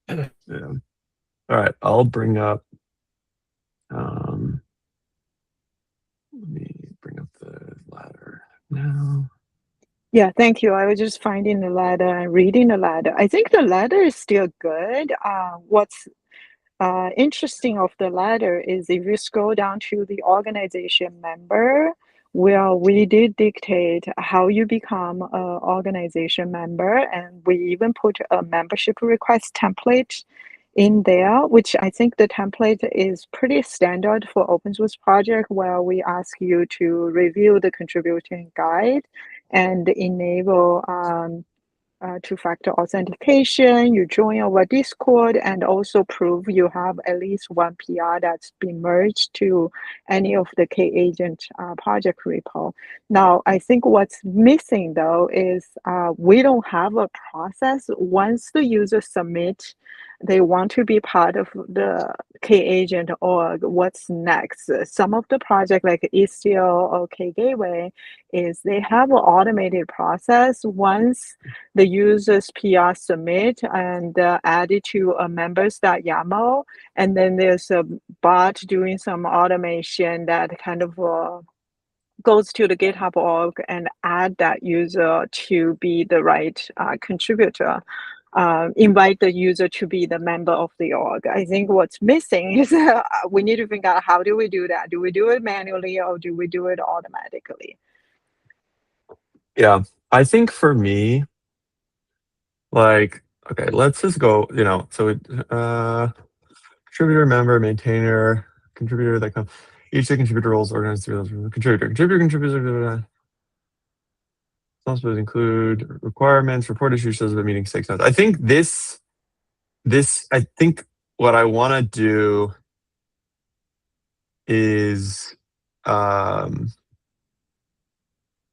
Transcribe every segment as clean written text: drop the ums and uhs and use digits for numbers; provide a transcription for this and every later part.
Yeah. All right, I'll bring up. Let me bring up the ladder now. Yeah, thank you. I was just finding the ladder and reading the ladder. I think the ladder is still good. What's interesting of the ladder is if you scroll down to the organization member, well, we did dictate how you become an organization member, and we even put a membership request template in there, which I think the template is pretty standard for open source project, where we ask you to review the contributing guide and enable two-factor authentication, you join our Discord, and also prove you have at least one PR that's been merged to any of the Kagent project repo. Now, I think what's missing though is we don't have a process. Once the user submit, they want to be part of the Kagent org, what's next? Some of the project like Istio or Kgateway is they have an automated process. Once the user's PR submit and add it to a members.yaml. And then there's a bot doing some automation that kind of goes to the GitHub org and add that user to be the right contributor. Invite the user to be the member of the org. I think what's missing is we need to figure out how do we do that? Do we do it manually or do we do it automatically? Yeah, I think for me, like, okay, let's just go, so contributor, member, maintainer, contributor, that comes, each of the contributor roles organized through those contributor. Some supposed to include requirements, report issues, shows the meeting 6 notes. I think I think what I want to do is,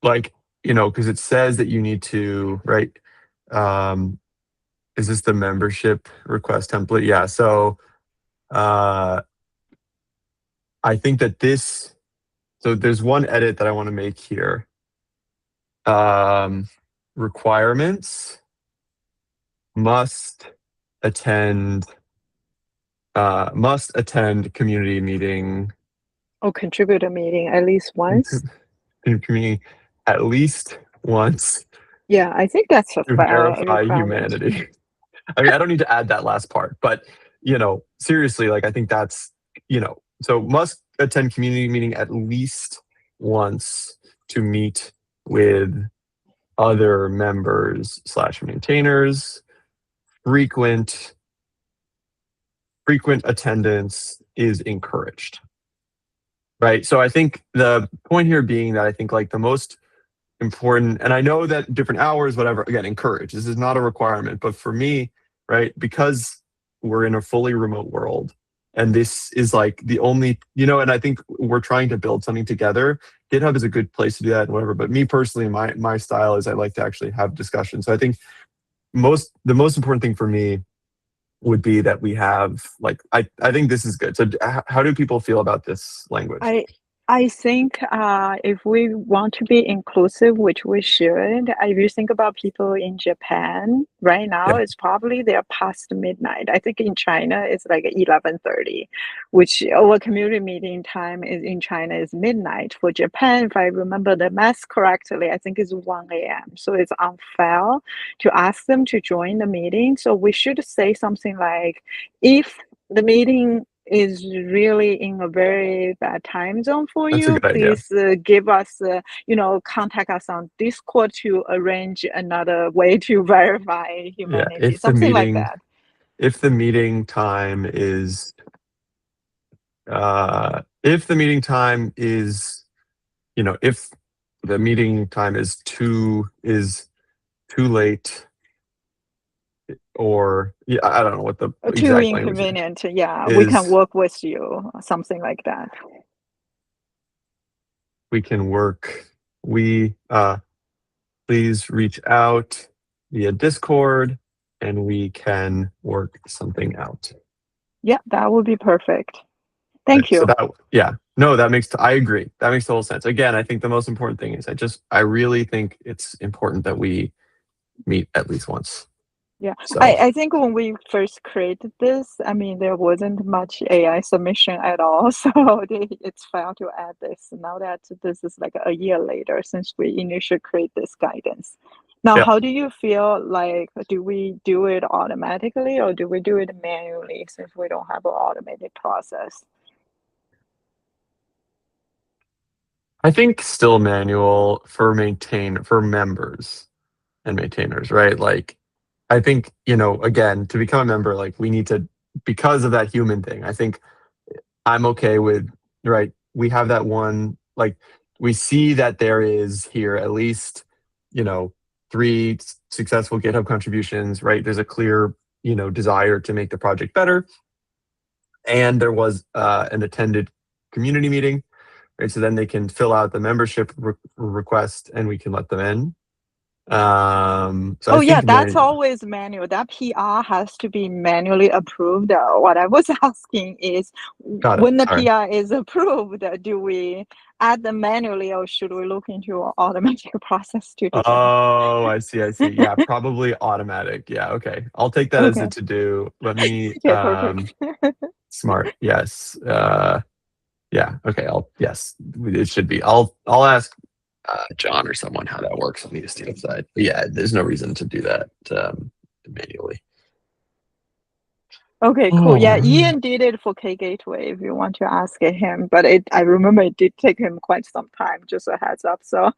like, because it says that you need to, right? Is this the membership request template? Yeah. So I think that so there's one edit that I want to make here. Requirements must attend community meeting. Or contributor meeting at least once. Community at least once Yeah, I think that's a to fair verify requirement. humanity. I mean, I don't need to add that last part, but seriously, like I think that's, so must attend community meeting at least once to meet with other members / maintainers. Frequent attendance is encouraged. Right. So I think the point here being that I think like the most important, and I know that different hours, whatever, again, encourage. This is not a requirement, but for me, right, because we're in a fully remote world, and this is like the only, and I think we're trying to build something together. GitHub is a good place to do that and whatever. But me personally, my style is I like to actually have discussions. So I think the most important thing for me would be that we have like I think this is good. So how do people feel about this language? I think if we want to be inclusive, which we should, if you think about people in Japan right now, Yeah. it's probably they're past midnight. I think in China it's like 11:30, which our community meeting time is in China is midnight. For Japan, if I remember the math correctly, I think it's 1 a.m. So it's unfair to ask them to join the meeting. So we should say something like, if the meeting is really in a very bad time zone for That's a you, good idea. please give us, contact us on Discord to arrange another way to verify Yeah. humanity, something like that. If the meeting time is if the meeting time is, if the meeting time is too late, or yeah, I don't know what the Too exact language inconvenient. Yeah, we can is. work with you, something like that. We can work. Please reach out via Discord and we can work something out. Yeah, that would be perfect. Okay, Thank so you. I agree. That makes total sense. Again, I think the most important thing is I really think it's important that we meet at least once. Yeah, So I think when we first created this, I mean, there wasn't much AI submission at all, so it's fine to add this. Now that this is like a year later since we initially create this guidance. Now, yeah, how do you feel like, do we do it automatically or do we do it manually since we don't have an automated process? I think still manual for members and maintainers, right? Like, I think, again, to become a member, like we need to, because of that human thing, I think I'm okay with, right? We have that one, like, we see that there is here at least, you know, three successful GitHub contributions, right? There's a clear, desire to make the project better. And there was an attended community meeting, right? So then they can fill out the membership request and we can let them in. So I Oh yeah, think that's manual. always manual. That PR has to be manually approved. What I was asking is, Got it. when the Sorry. PR is approved, do we add them manually or should we look into an automatic process to do that? Oh, I see. I see. Yeah, probably automatic. Yeah. Okay. I'll take that as a Okay. to do. Let me, Okay, perfect. smart. Yes. Yeah. Okay. Yes, it should be. I'll ask John or someone how that works on the STF side. But yeah, there's no reason to do that manually. Okay, cool. All Yeah, right. Ian did it for K Gateway if you want to ask him, but I remember it did take him quite some time, just a heads up. So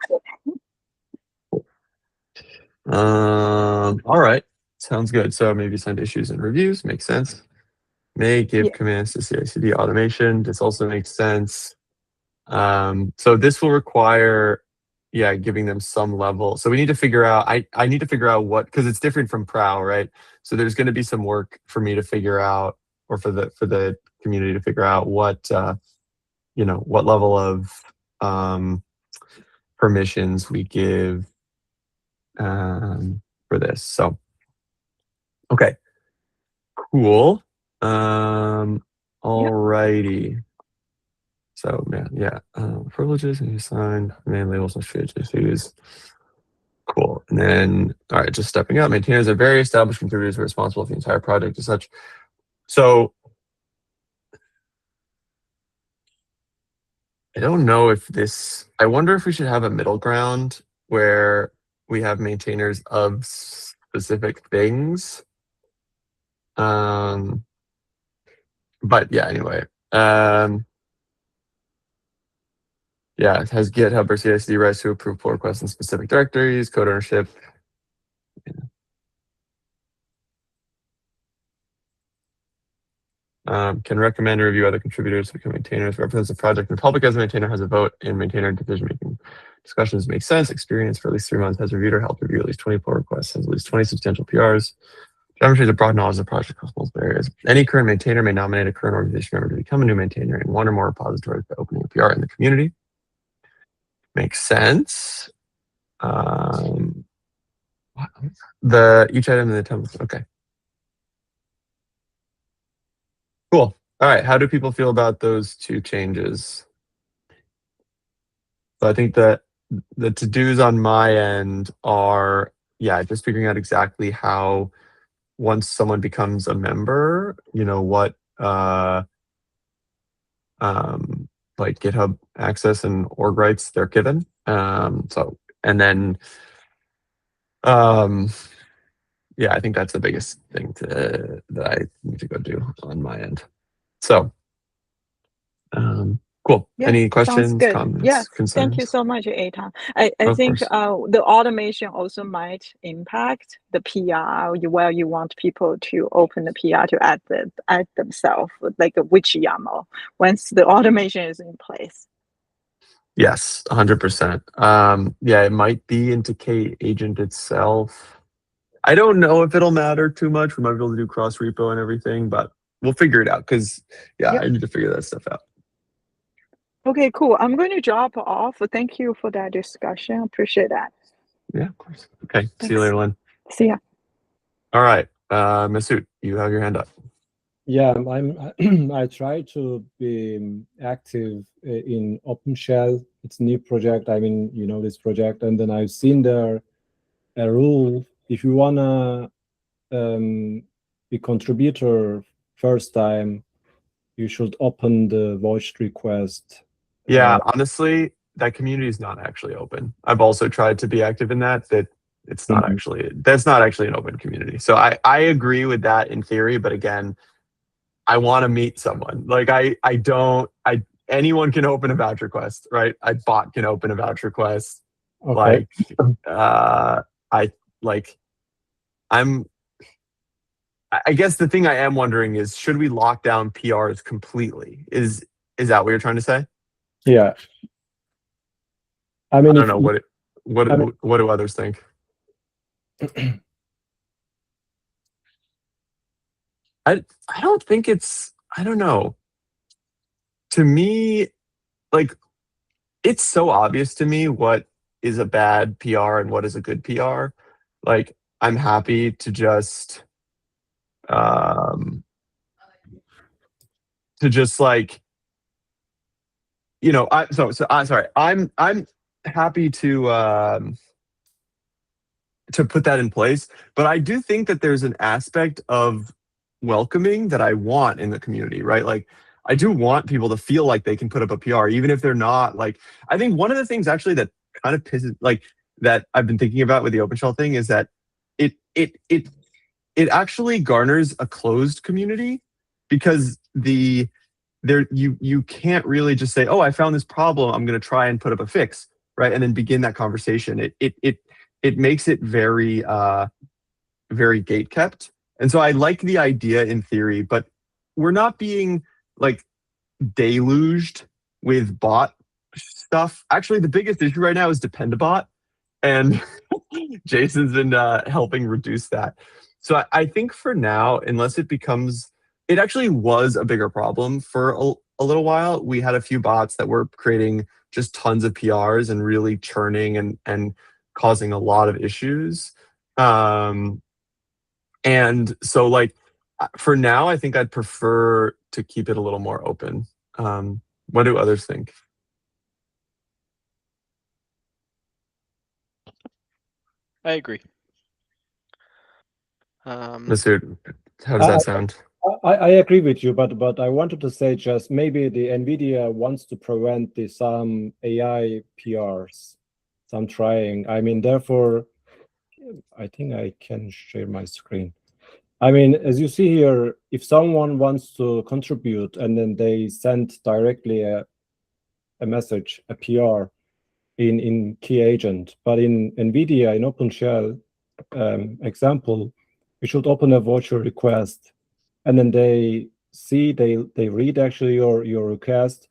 All right. Sounds good. So maybe send issues and reviews. Makes sense. May give yeah. commands to CI/CD automation. This also makes sense. So this will require, yeah, giving them some level. So we need to figure out, I need to figure out what, because it's different from Prow, right? So there's going to be some work for me to figure out, or for the community to figure out what level of permissions we give for this. So, okay, cool. Yeah. Alrighty. So yeah, privileges and assigned main labels and issues. Cool. And then, all right, just stepping up. Maintainers are very established contributors who are responsible for the entire project as such. So I don't know if I wonder if we should have a middle ground where we have maintainers of specific things. Um, but yeah, anyway. Yeah, it has GitHub or CI/CD rights to approve pull requests in specific directories, code ownership. Can recommend or review other contributors to become maintainers, represents the project, and the public as a maintainer has a vote in maintainer decision-making. Discussions make sense. Experience for at least 3 months has reviewed or helped review at least 20 pull requests, has at least 20 substantial PRs. Demonstrates a broad knowledge of the project across multiple areas. Any current maintainer may nominate a current organization member to become a new maintainer in one or more repositories by opening a PR in the community. Makes sense. Each item in the template. Okay. Cool. All right. How do people feel about those two changes? So I think that the to-dos on my end are, yeah, just figuring out exactly how, once someone becomes a member, what like GitHub access and org rights they're given. And then yeah, I think that's the biggest thing that I need to go do on my end. So cool. Yeah, Any sounds questions, good. Yeah, comments, thank you concerns? so much, Eitan. I Of think course. the automation also might impact the PR where you want people to open the PR to add themselves, like which YAML, once the automation is in place. Yes, 100%. Yeah, it might be into Kagent itself. I don't know if it'll matter too much. We might be able to do cross repo and everything, but we'll figure it out because, yeah, Yep. I need to figure that stuff out. Okay, cool. I'm going to drop off. Thank you for that discussion. Appreciate that. Yeah, of course. Okay. See you Thanks. later, Lynn. See ya. All right. Masood, you have your hand up. Yeah, I try to be active in OpenShell. It's a new project. I mean, this project, and then I've seen there a rule. If you wanna the contributor first time, you should open the voice request. Yeah, honestly, that community is not actually open. I've also tried to be active in that. It's not actually, that's not actually an open community. So I agree with that in theory, but again, I want to meet someone. Like anyone can open a vouch request, right? A bot can open a vouch request. Okay. I like I guess the thing I am wondering is, should we lock down PRs completely? Is that what you're trying to say? Yeah. I mean, I don't know what do others think? I don't think I don't know. To me, like, it's so obvious to me what is a bad PR and what is a good PR. Like, I'm happy to just like, I'm sorry. I'm happy to put that in place, but I do think that there's an aspect of welcoming that I want in the community, right? Like, I do want people to feel like they can put up a PR, even if they're not like. I think one of the things actually that kind of pisses, like, that I've been thinking about with the OpenShell thing is that it it it it actually garners a closed community, because you can't really just say, oh, I found this problem, I'm going to try and put up a fix, right, and then begin that conversation. It makes it very very gate kept. And so I like the idea in theory, but we're not being like deluged with bot stuff. Actually, the biggest issue right now is Dependabot, and Jason's been helping reduce that. So I think for now, unless it actually was a bigger problem for a little while. We had a few bots that were creating just tons of PRs and really churning and causing a lot of issues. And so, like, for now, I think I'd prefer to keep it a little more open. What do others think? I agree. Masood, how does that sound? I agree with you, but I wanted to say just maybe the NVIDIA wants to prevent some AI PRs, some trying. I mean, therefore, I think I can share my screen. I mean, as you see here, if someone wants to contribute and then they send directly a message, a PR in Kagent, but in NVIDIA, in OpenShell example, you should open a voucher request, and then they read actually your request,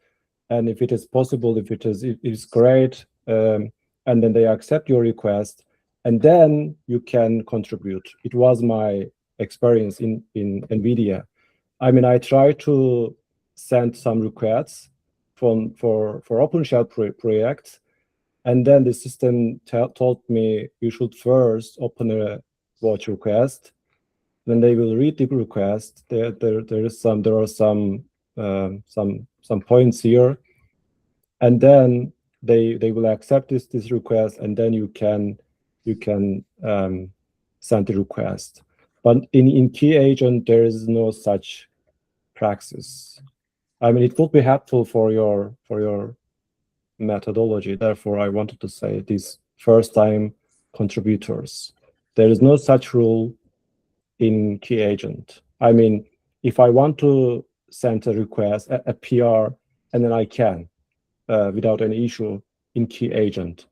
and if it is possible, if it is great, and then they accept your request, and then you can contribute. It was my experience in NVIDIA. I mean, I try to send some requests for OpenShell projects, and then the system told me you should first open a watch request. Then they will read the request. There are some points here, and then they will accept this request, and then you can send the request. But in Kagent, there is no such praxis. I mean, it would be helpful for your methodology. Therefore, I wanted to say these first-time contributors. There is no such rule in Kagent. I mean, if I want to send a request, a PR, and then I can without any issue in Kagent.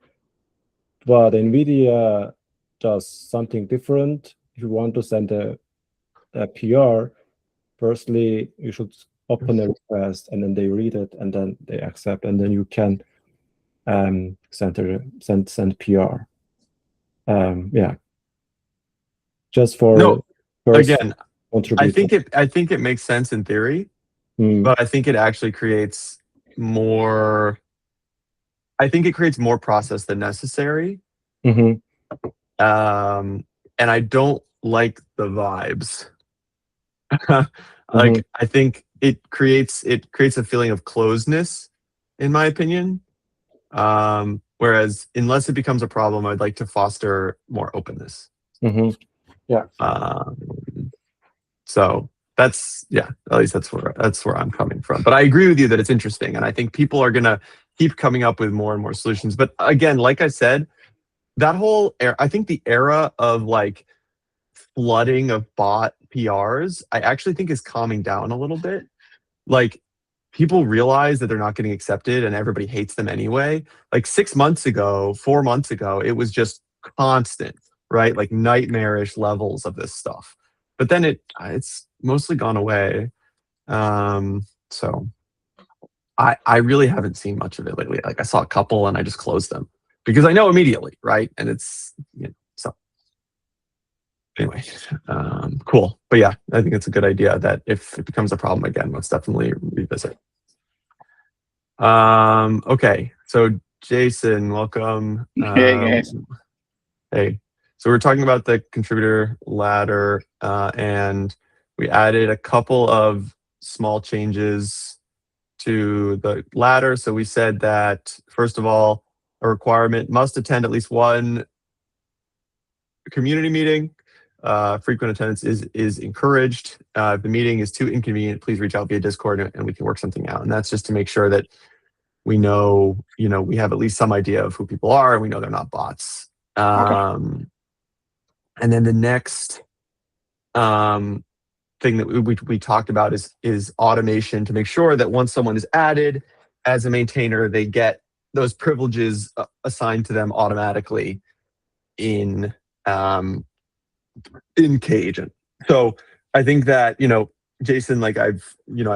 But NVIDIA does something different. If you want to send a PR, firstly, you should open a request, and then they read it, and then they accept, and then you can send PR. Yeah. Just for Again, I contributor. think it makes sense in theory, but I think it actually creates more. I think it creates more process than necessary. Mm-hmm. And I don't like the vibes. Like, I think it creates a feeling of closedness, in my opinion. Whereas unless it becomes a problem, I'd like to foster more openness. Mm-hmm. Yeah. So that's at least that's where I'm coming from. But I agree with you that it's interesting, and I think people are gonna keep coming up with more and more solutions. But again, like I said, that whole era, I think the era of like flooding of bot PRs, I actually think is calming down a little bit. Like people realize that they're not getting accepted and everybody hates them anyway. Like 6 months ago, 4 months ago, it was just constant, right? Like nightmarish levels of this stuff. But then it's mostly gone away. So I really haven't seen much of it lately. Like I saw a couple and I just closed them because I know immediately, right? And it's so anyway, cool. But yeah, I think it's a good idea that if it becomes a problem again, let's definitely revisit. Okay, so Jason, welcome. Hey guys. Hey, so we're talking about the contributor ladder, and we added a couple of small changes to the ladder. So we said that, first of all, a requirement must attend at least one community meeting. Frequent attendance is encouraged. If the meeting is too inconvenient, please reach out via Discord and we can work something out. And that's just to make sure that we know, we have at least some idea of who people are and we know they're not bots. And then the next thing that we talked about is automation to make sure that once someone is added as a maintainer, they get those privileges assigned to them automatically in Kagent. So I think that, Jason, like I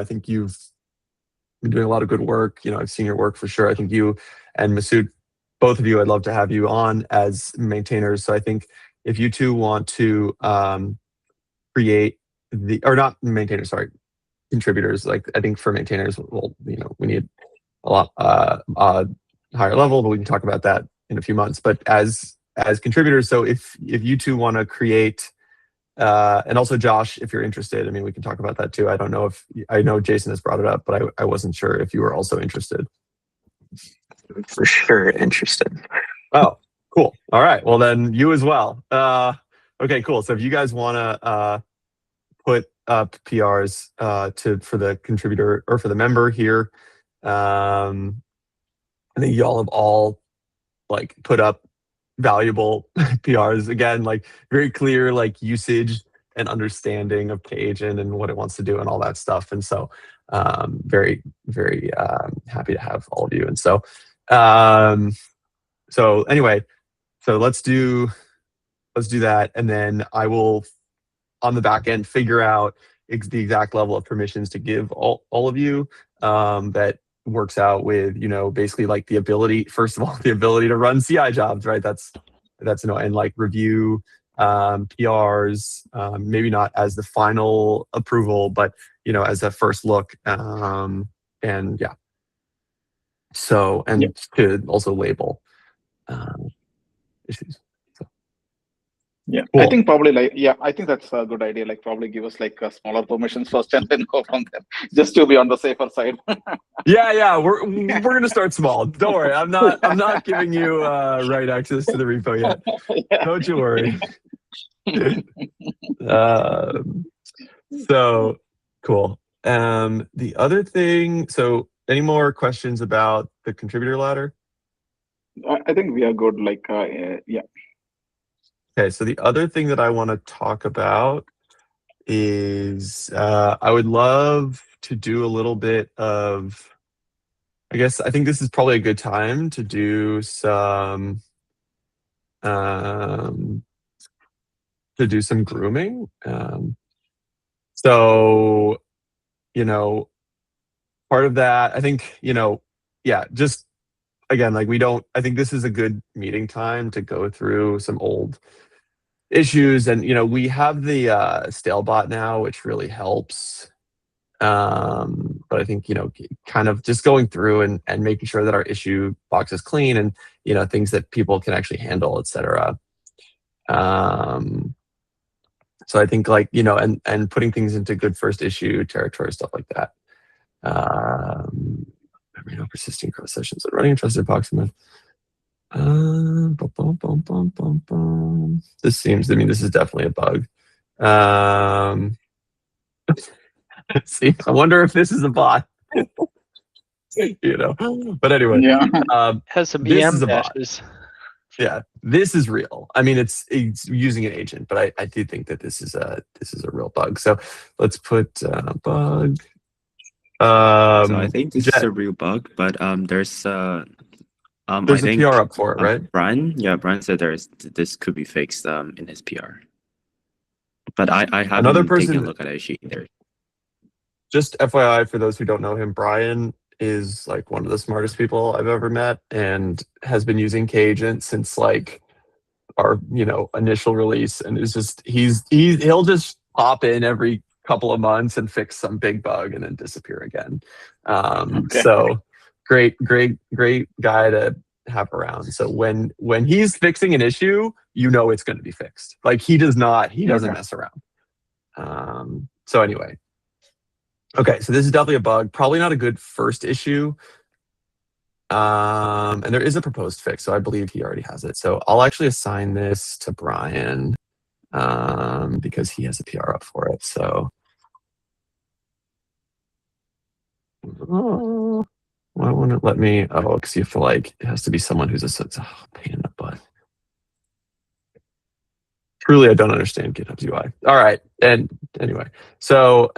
think you've been doing a lot of good work. I've seen your work for sure. I think you and Masood, both of you, I'd love to have you on as maintainers. So I think if you two want to create not maintainers, sorry, contributors. Like I think for maintainers, we need a lot higher level, but we can talk about that in a few months. But as contributors, so if you two want to create, and also Josh, if you're interested, I mean, we can talk about that too. I know Jason has brought it up, but I wasn't sure if you were also interested. For sure interested. Oh, cool. All right. Well, then you as well. Okay, cool. So if you guys want to put up PRs for the contributor or for the member here, I think y'all have all like put up valuable PRs again, like very clear like usage and understanding of Kagent and what it wants to do and all that stuff. And so very, very happy to have all of you. And so anyway, so let's do that, and then I will on the back end figure out the exact level of permissions to give all of you that works out with basically like the ability, first of all, the ability to run CI jobs, right? That's and like review PRs, maybe not as the final approval, but as a first look, and yeah. So to also label issues. Yeah, Cool. I think probably I think that's a good idea. Like probably give us like smaller permissions first and then go from there, just to be on the safer side. Yeah, we're gonna start small. Don't worry, I'm not giving you right access to the repo yet. Yeah. Don't you worry. So cool. The other thing. So, any more questions about the contributor ladder? I think we are good. Like yeah. Okay, so the other thing that I want to talk about is I would love to do a little bit of, I think this is probably a good time to do some grooming. So, part of that, I think, just again, like I think this is a good meeting time to go through some old issues, and we have the Stalebot now, which really helps. But I think kind of just going through and making sure that our issue box is clean and things that people can actually handle, etc. So I think like and putting things into good first issue territory, stuff like that. Persisting cross sessions and running a trusted box. This seems, I mean, this is definitely a bug. Let's see, I wonder if this is a bot. You know, but anyway, Yeah. Has some this EM is a bot. dashes. Yeah, this is real. I mean, it's using an agent, but I do think that this is a real bug. So let's put bug. So I think this is Jet, a real bug, but there's there's I a think PR up for it, right? Brian said this could be fixed in his PR. But I haven't Another taken a person, look at it either. just FYI for those who don't know him, Brian is like one of the smartest people I've ever met and has been using Kagent since like our initial release, and is just he'll just pop in every couple of months and fix some big bug and then disappear again. Okay. So great guy to have around. So when he's fixing an issue, it's going to be fixed. Like he doesn't Okay. mess around. So anyway, okay, so this is definitely a bug, probably not a good first issue. And there is a proposed fix, so I believe he already has it. So I'll actually assign this to Brian because he has a PR up for it. So why won't it let me? Oh, because you feel like it has to be someone who's a pain in the butt. Truly, I don't understand GitHub's UI. All right, and anyway, so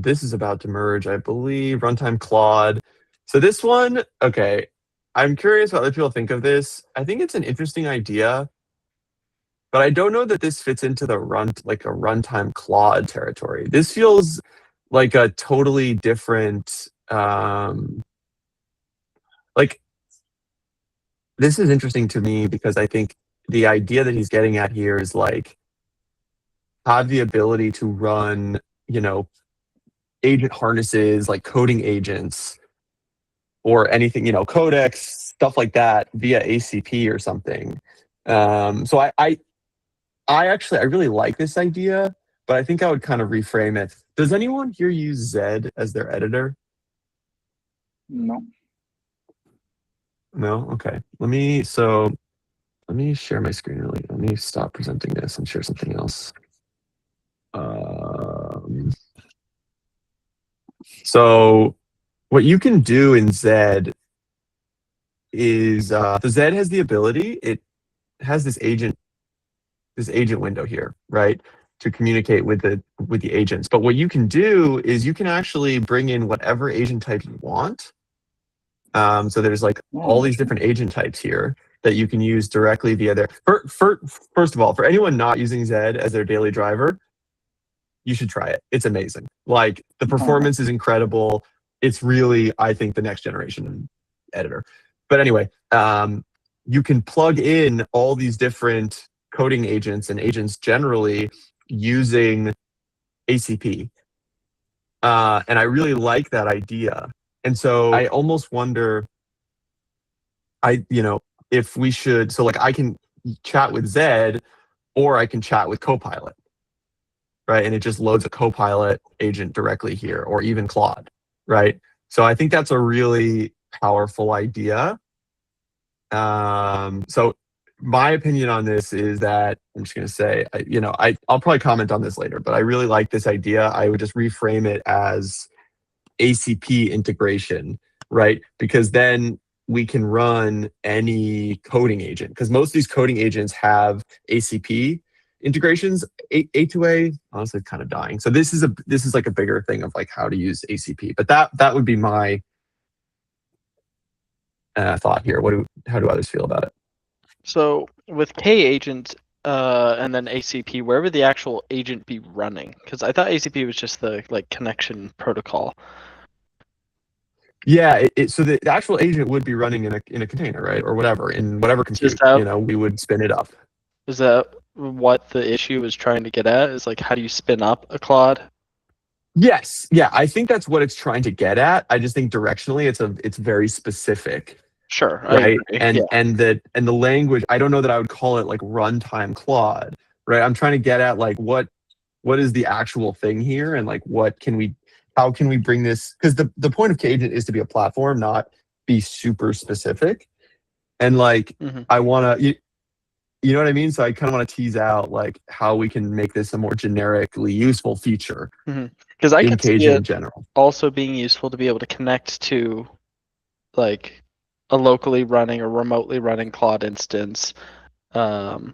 this is about to merge, I believe, runtime Claude. So this one, okay, I'm curious what other people think of this. I think it's an interesting idea, but I don't know that this fits into the runtime Claude territory. This feels like a totally different, this is interesting to me because I think the idea that he's getting at here is like have the ability to run, agent harnesses, like coding agents or anything, codecs, stuff like that via ACP or something. So I really like this idea, but I think I would kind of reframe it. Does anyone here use Zed as their editor? No. No? Okay. Let me share my screen really. Let me stop presenting this and share something else. So what you can do in Zed is the Zed has the ability, it has this agent window here, right? To communicate with the agents. But what you can do is you can actually bring in whatever agent type you want. So there's like all these different agent types here that you can use directly via there. First of all, for anyone not using Zed as their daily driver, you should try it. It's amazing. Like the performance is incredible. It's really, I think, the next generation editor. But anyway, you can plug in all these different coding agents and agents generally using ACP. And I really like that idea. And so I almost wonder, if we should, so like I can chat with Zed or I can chat with Copilot, right? And it just loads a Copilot agent directly here, or even Claude, right? So I think that's a really powerful idea. So my opinion on this is that I'm just going to say, I'll probably comment on this later, but I really like this idea. I would just reframe it as ACP integration, right? Because then we can run any coding agent, because most of these coding agents have ACP integrations. A2A, honestly, kind of dying. So this is like a bigger thing of like how to use ACP. But that would be my thought here. How do others feel about it? So with K agent and then ACP, where would the actual agent be running? Because I thought ACP was just the connection protocol. Yeah, so the actual agent would be running in a container, right, or whatever, in whatever compute. We would spin it up. Is that what the issue was trying to get at? Is like, how do you spin up a Claude? Yes, yeah, I think that's what it's trying to get at. I just think directionally, it's very specific. Sure, right, I agree. and the language. I don't know that I would call it like runtime Claude, right? I'm trying to get at like what is the actual thing here, and like how can we bring this? Because the point of Kagent is to be a platform, not be super specific. And like, Mhm. I want to, you know what I mean? So I kind of want to tease out like how we can make this a more generically useful feature Because I in could see Kagent in it general. also being useful to be able to connect to like a locally running or remotely running Claude instance via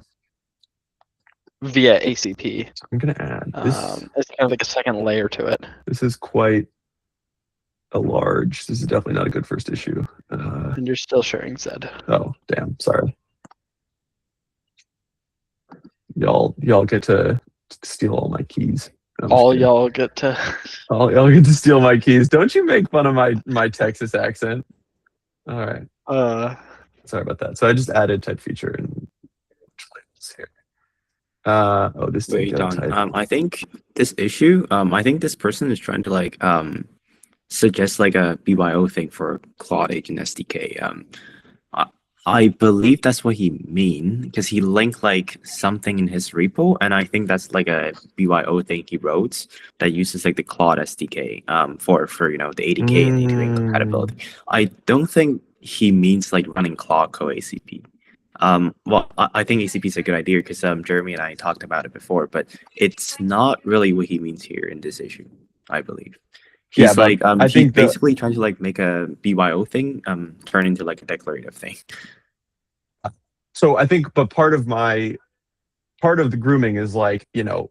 ACP. So I'm going to add this. It's kind of like a second layer to it. This is quite a large. This is definitely not a good first issue. And you're still sharing Zed. Oh, damn. Sorry. Y'all get to steal all my keys. I'm just All kidding. y'all get to. Y'all get to steal my keys. Don't you make fun of my Texas accent. All right. Sorry about that. So I just added type feature and here. Oh, this didn't Wait, get a Don. type. I think this issue. I think this person is trying to like suggest like a BYO thing for Claude Agent SDK. I believe that's what he mean because he linked like something in his repo, and I think that's like a BYO thing he wrote that uses like the Claude SDK for you know the ADK and A2A compatibility. I don't think he means like running Claude co-ACP. Well, I think ACP is a good idea because Jeremy and I talked about it before, but it's not really what he means here in this issue, I believe. He's Yeah, but like I he's think basically trying to like make a BYO thing turn into like a declarative thing. So I think, but part of the grooming is like, you know,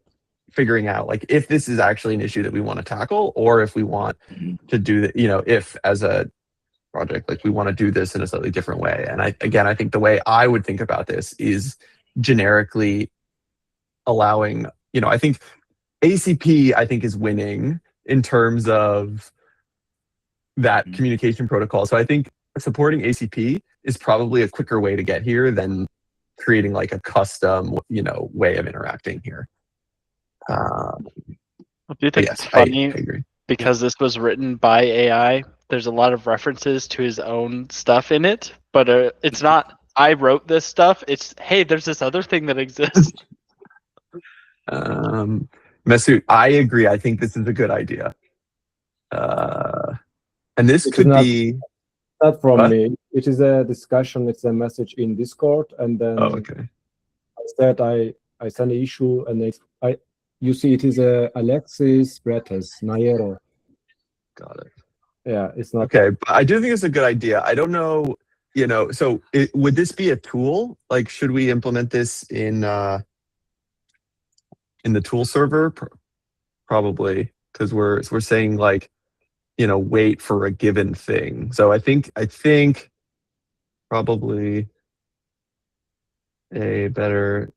figuring out like if this is actually an issue that we want to tackle, or if we want to do that, you know, if as a project, like we want to do this in a slightly different way. And I think the way I would think about this is generically allowing, you know, I think ACP, I think is winning in terms of that communication protocol. So I think supporting ACP is probably a quicker way to get here than creating like a custom, you know, way of interacting here. I do think yes, it's funny I agree. because this was written by AI. There's a lot of references to his own stuff in it, but it's not, I wrote this stuff. It's, hey, there's this other thing that exists. Masood, I agree. I think this is a good idea. And this It could is be not from what? me. It is a discussion. It's a message in Discord, and then Oh, okay. I said I sent an issue, and you see it is Alexis Bretas Nayero. Got it. Yeah, it's not Okay, but I do think it's a good idea. I don't know, you know, so would this be a tool? Like, should we implement this in the tool server? Probably, because we're saying like, you know, wait for a given thing. So I think probably a better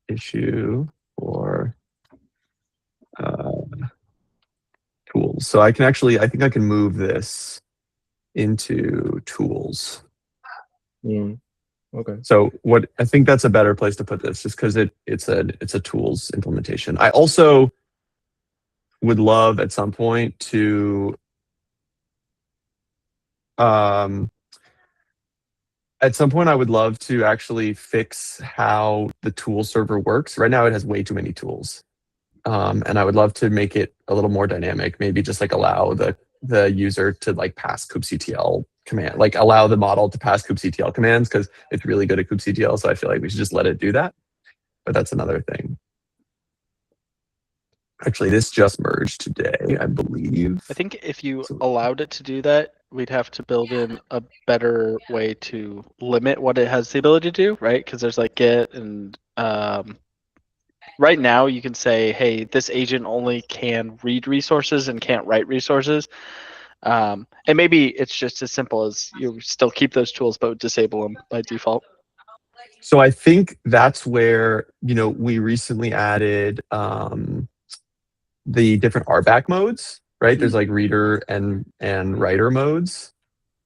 issue for tools. So I think I can move this into tools. Okay. So what I think that's a better place to put this, just because it's a tools implementation. I also would love at some point to I would love to actually fix how the tool server works. Right now it has way too many tools. And I would love to make it a little more dynamic, maybe just like allow the user to like pass kubectl command, like allow the model to pass kubectl commands, because it's really good at kubectl. So I feel like we should just let it do that. But that's another thing. Actually, this just merged today, I believe. I think if you allowed it to do that, we'd have to build in a better way to limit what it has the ability to do, right? Because there's like Git and right now you can say, hey, this agent only can read resources and can't write resources. And maybe it's just as simple as you still keep those tools but disable them by default. So I think that's where, you know, we recently added the different RBAC modes, right? There's like reader and writer modes.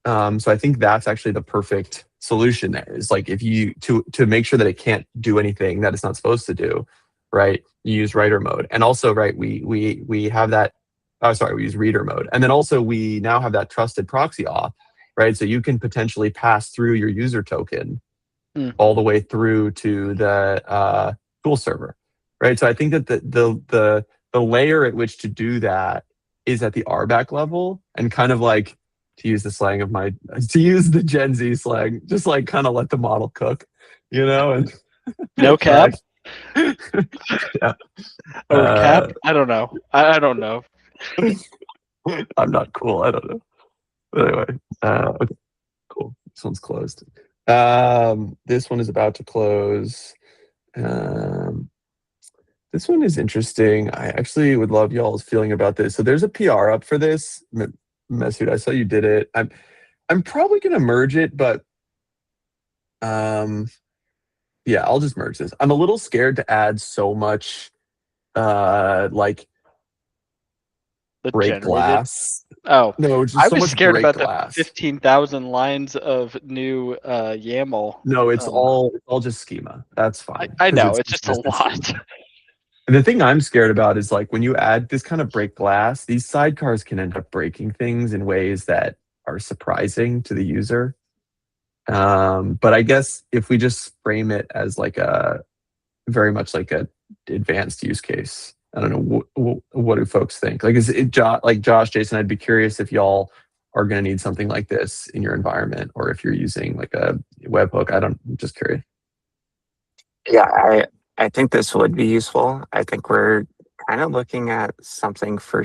So I think that's actually the perfect solution there, is like if you to make sure that it can't do anything that it's not supposed to do, right? You use writer mode. And also, right, we have that, we use reader mode. And then also we now have that trusted proxy auth, right? So you can potentially pass through your user token all the way through to the tool server, right? So I think that the layer at which to do that is at the RBAC level, and kind of like to use the slang of to use the Gen Z slang, just like kind of let the model cook, and No cap yeah. or cap? I don't know. I don't know. I'm not cool. I don't know. But anyway, okay, cool. This one's closed. This one is about to close. This one is interesting. I actually would love y'all's feeling about this. So there's a PR up for this. Masood, I saw you did it. I'm probably gonna merge it, but yeah, I'll just merge this. I'm a little scared to add so much like The break generated. glass. Oh, No, just I so was much scared break about glass. the 15,000 lines of new YAML. No, it's all just schema. That's fine. I 'cause know it's just a consistent lot. schema. And the thing I'm scared about is like when you add this kind of break glass, these sidecars can end up breaking things in ways that are surprising to the user. But I guess if we just frame it as like very much like a advanced use case, I don't know what do folks think? Like is it like Josh, Jason? I'd be curious if y'all are going to need something like this in your environment, or if you're using like a webhook. I'm just curious. Yeah, I think this would be useful. I think we're kind of looking at something for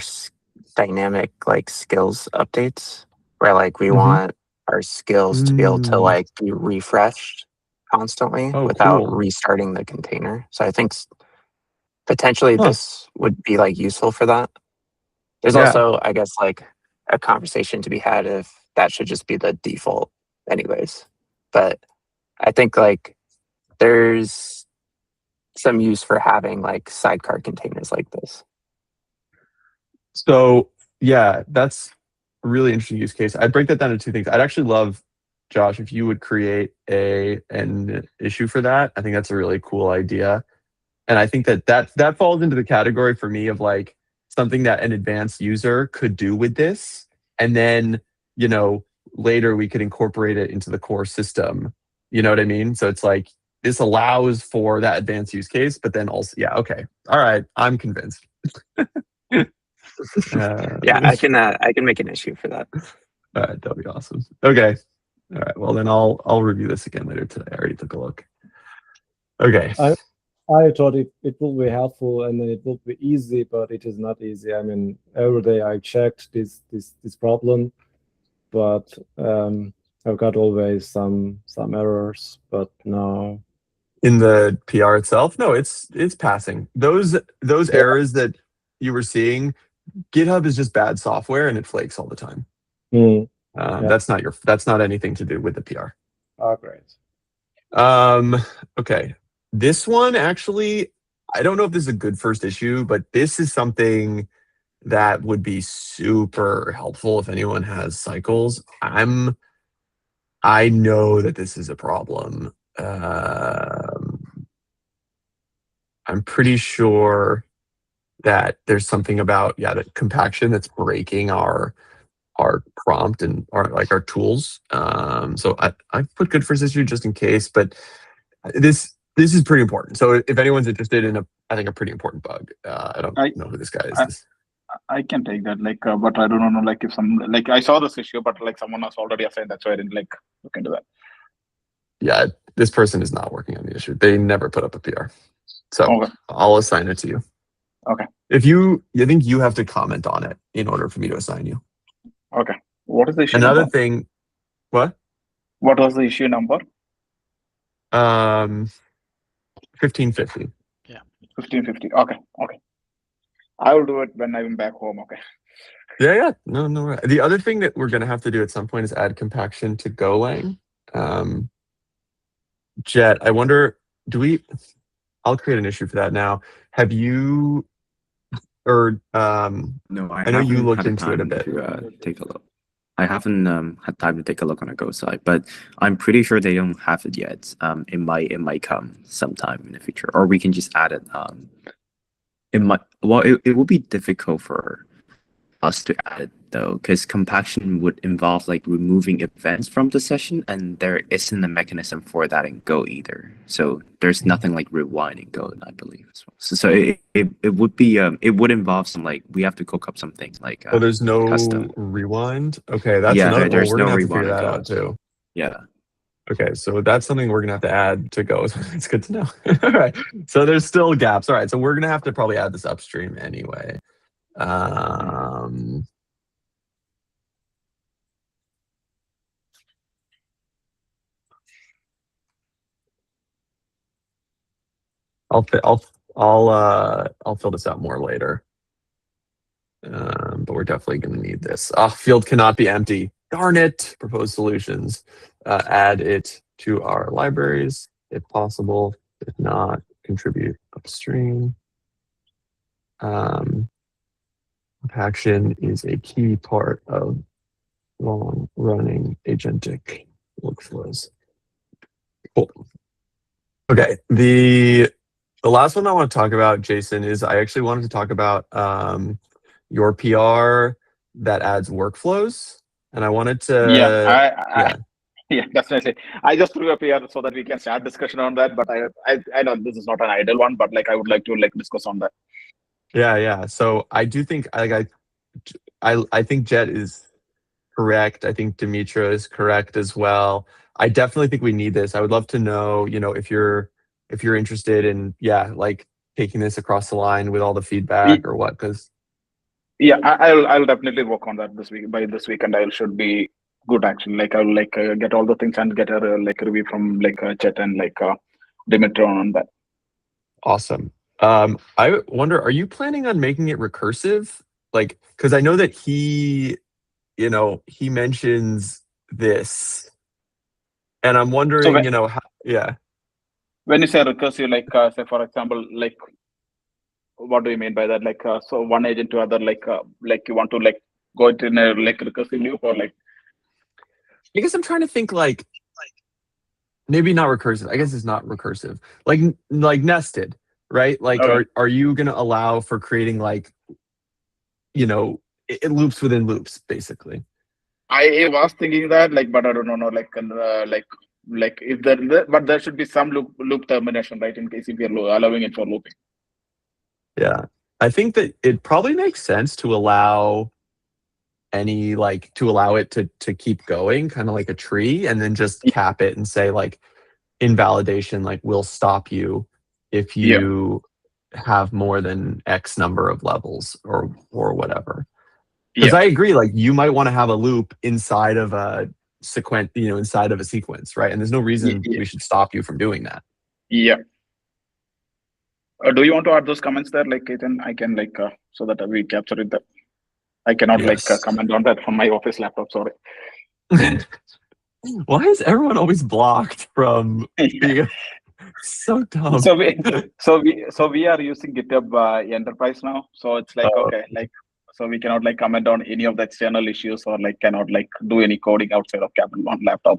dynamic like skills updates, where like we want our skills to be able to like be refreshed constantly Oh, without cool. restarting the container. So I think potentially Huh. this would be like useful for that. There's Yeah. also, I guess, like a conversation to be had if that should just be the default anyways. But I think like there's some use for having like sidecar containers like this. So yeah, that's a really interesting use case. I'd break that down into two things. I'd actually love, Josh, if you would create an issue for that. I think that's a really cool idea. And I think that falls into the category for me of like something that an advanced user could do with this. And then, later we could incorporate it into the core system. You know what I mean? So it's like this allows for that advanced use case, but then also, yeah, okay. All right. I'm convinced. Yeah, I can make an issue for that. All right, that'll be awesome. Okay. All right. Well, then I'll review this again later today. I already took a look. Okay. I thought it will be helpful and it will be easy, but it is not easy. I mean, every day I checked this problem, but I've got always some errors. But no. In the PR itself, no, it's passing. Those errors that you were seeing, GitHub is just bad software and it flakes all the time. That's not anything to do with the PR. Oh, great. Okay. This one actually, I don't know if this is a good first issue, but this is something that would be super helpful if anyone has cycles. I know that this is a problem. I'm pretty sure that there's something about that compaction that's breaking our prompt and our tools. So I put good first issue just in case, but this is pretty important. So if anyone's interested in I think a pretty important bug. I don't know who this guy is. I can take that, but I don't know, if some, I saw this issue, but someone else already assigned that, so I didn't look into that. Yeah, this person is not working on the issue. They never put up a PR. So okay. I'll assign it to you. Okay. If you think you have to comment on it in order for me to assign you. Okay. What is the issue Another number? thing, what? What was the issue number? 1550. Yeah. 1550. Okay. I will do it when I'm back home. Okay. Yeah. No. The other thing that we're going to have to do at some point is add compaction to Golang. Jet, I wonder, I'll create an issue for that now. Have you, or No, I know you looked into it a bit. To take a look. I haven't had time to take a look on the Go side, but I'm pretty sure they don't have it yet. It might come sometime in the future, or we can just add it. It will be difficult for us to add it though, because compaction would involve like removing events from the session, and there isn't a mechanism for that in Go either. So there's nothing like rewind in Go, I believe as well. So it would be it would involve some like we have to cook up some things like Oh, there's no custom. rewind. Okay, that's Yeah, another. Well, there's we're no gonna have to figure rewind in that Go. out too. Yeah. Okay, so that's something we're gonna have to add to Go. It's good to know. All right, so there's still gaps. All right, so we're gonna have to probably add this upstream anyway. I'll fill this out more later. But we're definitely gonna need this. Field cannot be empty. Darn it! Propose solutions. Add it to our libraries if possible. If not, contribute upstream. Compaction is a key part of long-running agentic workflows. Cool. Okay, the last one I want to talk about, Jason, is I actually wanted to talk about your PR that adds workflows, and I wanted to yeah, definitely. I just threw up here so that we can start discussion on that. But I know this is not an ideal one, but like I would like to like discuss on that. Yeah. So I do think I think Jet is correct. I think Dimitra is correct as well. I definitely think we need this. I would love to know, if you're interested in, like taking this across the line with all the feedback or what, because. Yeah, I'll definitely work on that this week. By this weekend, I should be good actually. Like I'll like get all the things and get a like review from like Chet and like Dimitra on that. Awesome. I wonder, are you planning on making it recursive? Like, because I know that he mentions this, and I'm wondering, how, yeah. When you say recursive, like say for example, like what do you mean by that? Like so one agent to other, like you want to like go into in a like recursive loop or like? I guess I'm trying to think like maybe not recursive. I guess it's not recursive. Like nested, right? Like Okay. are you gonna allow for creating like it loops within loops, basically? I was thinking that, like, but I don't know, like if there, but there should be some loop termination, right? In case if you're allowing it for looping. Yeah, I think that it probably makes sense to allow it to keep going, kind of like a tree, and then just cap it and say like invalidation, like we'll stop you if you have more than X number of levels or whatever. Because I agree, like you might want to have a loop inside of a sequence, right? And there's no reason we should stop you from doing that. Yeah. Do you want to add those comments there, like Ethan? I can like so that we capture it. That I cannot like comment on that from my office laptop. Sorry. Why is everyone always blocked from being so dumb? So we are using GitHub Enterprise now. So it's like okay, like so we cannot like comment on any of the external issues or like cannot like do any coding outside of Capital One laptop.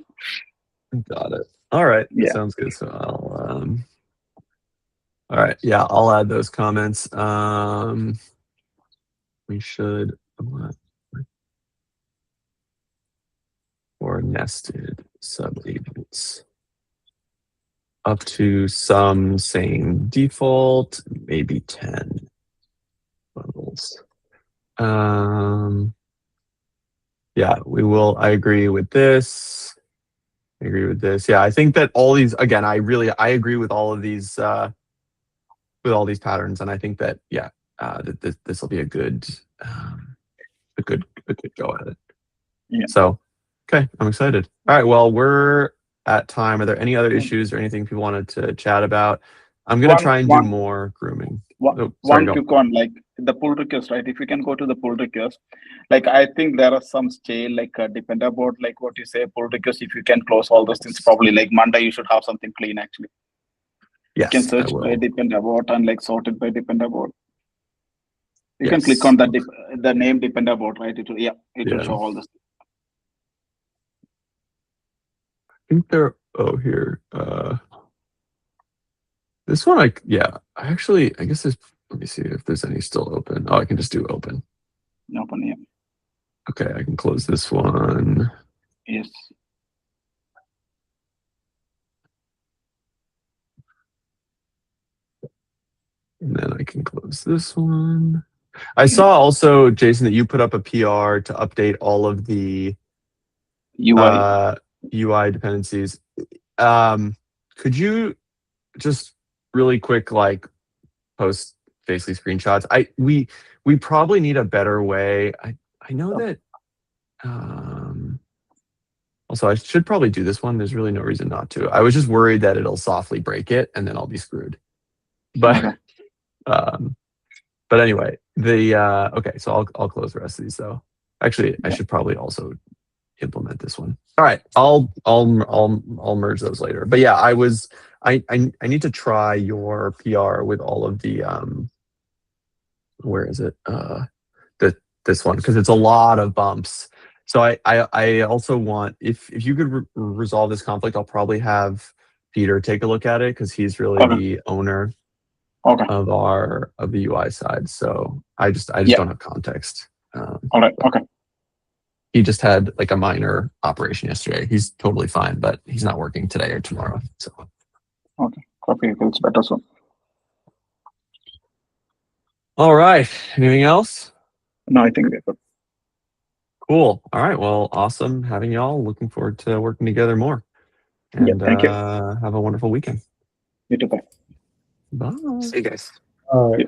Got it. All right. That sounds good. So I'll all right. Yeah, I'll add those comments. We should or nested subagents up to some saying default, maybe 10 levels. Yeah, we will. I agree with this. Yeah, I think that all these, again, I agree with all of these patterns, and I think that this will be a good go at it. Yeah. So, okay, I'm excited. All right, well, we're at time. Are there any other issues or anything people wanted to chat about? I'm gonna try and do more grooming. One quick one, like the pull request, right? If you can go to the pull request, like I think there are some stale, like depend about like what you say pull request. If you can close all those things, probably like Monday you should have something clean actually. Yes, you can search by depend about and like sort it by depend about. You can click on the name depend about, right? It will show all this. I think they're here. This one, I guess there's, let me see if there's any still open. Oh, I can just do open. Open, yeah. Okay, I can close this one. Yes. And then I can close this one. I saw also, Jason, that you put up a PR to update all of the UI. UI dependencies. Could you just really quick like post basically screenshots? We probably need a better way. I know that also I should probably do this one. There's really no reason not to. I was just worried that it'll softly break it and then I'll be screwed. But but anyway, the okay, so I'll close the rest of these though. Actually, I should probably also implement this one. All right, I'll merge those later. But yeah, I need to try your PR with all of the where is it? This one, because it's a lot of bumps. So I also want, if you could resolve this conflict, I'll probably have Peter take a look at it because he's really the owner of the UI side. So I just don't have context. All right. Okay. He just had like a minor operation yesterday. He's totally fine, but he's not working today or tomorrow. So okay, copy feels better soon. All right. Anything else? No, I think we're good. Cool. All right. Well, awesome having y'all. Looking forward to working together more. And Yeah, thank you. Have a wonderful weekend. You too. Bye. Bye. See you guys. All right. Yeah.